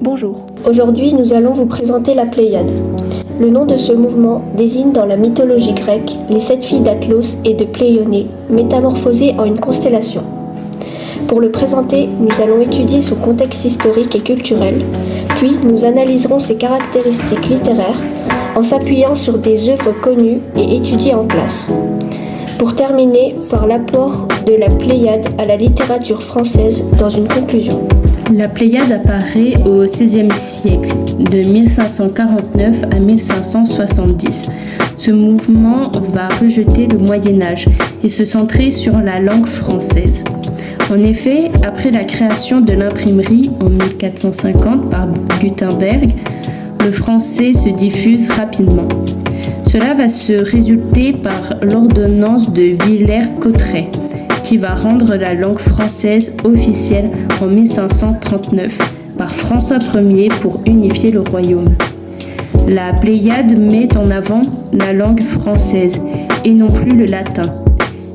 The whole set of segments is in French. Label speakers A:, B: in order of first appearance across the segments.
A: Bonjour. Aujourd'hui, nous allons vous présenter la Pléiade. Le nom de ce mouvement désigne dans la mythologie grecque les 7 filles d'Atlos et de Pléionée, métamorphosées en une constellation. Pour le présenter, nous allons étudier son contexte historique et culturel, puis nous analyserons ses caractéristiques littéraires en s'appuyant sur des œuvres connues et étudiées en classe. Pour terminer par l'apport de la Pléiade à la littérature française dans une conclusion.
B: La Pléiade apparaît au XVIe siècle, de 1549 à 1570. Ce mouvement va rejeter le Moyen-Âge et se centrer sur la langue française. En effet, après la création de l'imprimerie en 1450 par Gutenberg, le français se diffuse rapidement. Cela va se résulter par l'ordonnance de Villers-Cotterêts, qui va rendre la langue française officielle en 1539 par François Ier pour unifier le royaume. La Pléiade met en avant la langue française et non plus le latin.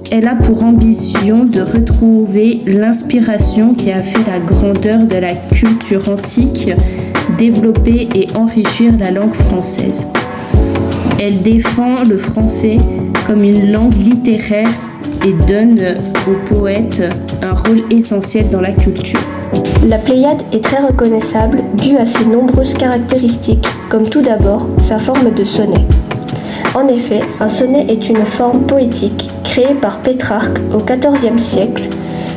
B: Elle a pour ambition de retrouver l'inspiration qui a fait la grandeur de la culture antique, développer et enrichir la langue française. Elle défend le français comme une langue littéraire et donne aux poètes un rôle essentiel dans la culture.
A: La Pléiade est très reconnaissable due à ses nombreuses caractéristiques, comme tout d'abord sa forme de sonnet. En effet, un sonnet est une forme poétique créée par Pétrarque au XIVe siècle,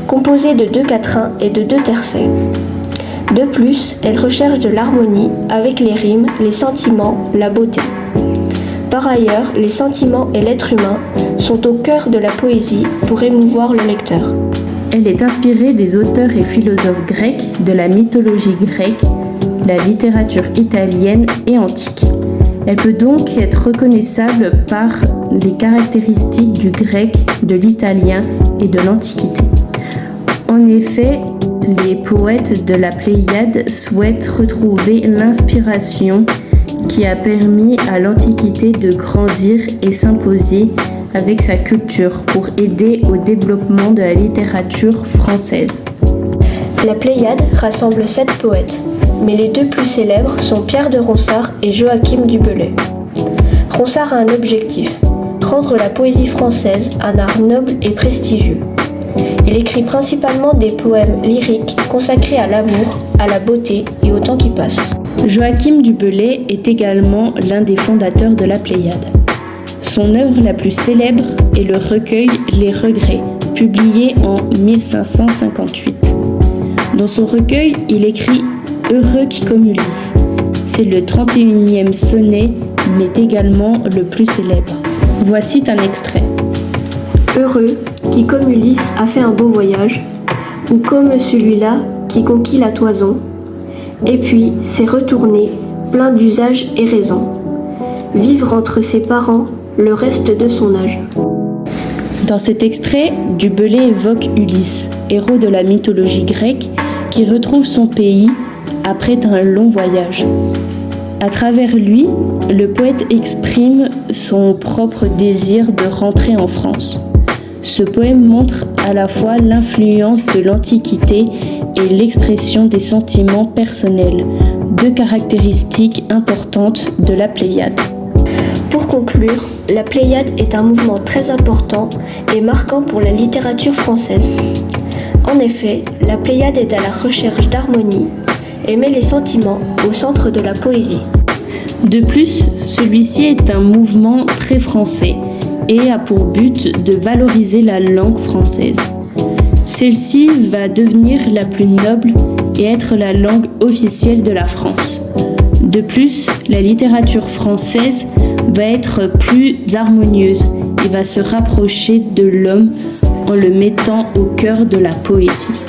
A: composée de 2 quatrains et de 2 tercets. De plus, elle recherche de l'harmonie avec les rimes, les sentiments, la beauté. Par ailleurs, les sentiments et l'être humain sont au cœur de la poésie pour émouvoir le lecteur.
B: Elle est inspirée des auteurs et philosophes grecs, de la mythologie grecque, la littérature italienne et antique. Elle peut donc être reconnaissable par les caractéristiques du grec, de l'italien et de l'Antiquité. En effet, les poètes de la Pléiade souhaitent retrouver l'inspiration qui a permis à l'Antiquité de grandir et s'imposer avec sa culture pour aider au développement de la littérature française.
A: La Pléiade rassemble 7 poètes, mais les 2 plus célèbres sont Pierre de Ronsard et Joachim du Bellay. Ronsard a un objectif, rendre la poésie française un art noble et prestigieux. Il écrit principalement des poèmes lyriques consacrés à l'amour, à la beauté et au temps qui passe.
B: Joachim du Bellay est également l'un des fondateurs de la Pléiade. Son œuvre la plus célèbre est le recueil Les Regrets, publié en 1558. Dans son recueil, il écrit « Heureux qui comme Ulysse ». C'est le 31e sonnet, mais également le plus célèbre. Voici un extrait.
A: Heureux qui comme Ulysse a fait un beau voyage, ou comme celui-là qui conquit la toison, et puis s'est retourné, plein d'usage et raison, vivre entre ses parents le reste de son âge.
B: Dans cet extrait, du Bellay évoque Ulysse, héros de la mythologie grecque, qui retrouve son pays après un long voyage. À travers lui, le poète exprime son propre désir de rentrer en France. Ce poème montre à la fois l'influence de l'Antiquité et l'expression des sentiments personnels, 2 caractéristiques importantes de la Pléiade.
A: Pour conclure, la Pléiade est un mouvement très important et marquant pour la littérature française. En effet, la Pléiade est à la recherche d'harmonie et met les sentiments au centre de la poésie.
B: De plus, celui-ci est un mouvement très français et a pour but de valoriser la langue française. Celle-ci va devenir la plus noble et être la langue officielle de la France. De plus, la littérature française va être plus harmonieuse et va se rapprocher de l'homme en le mettant au cœur de la poésie.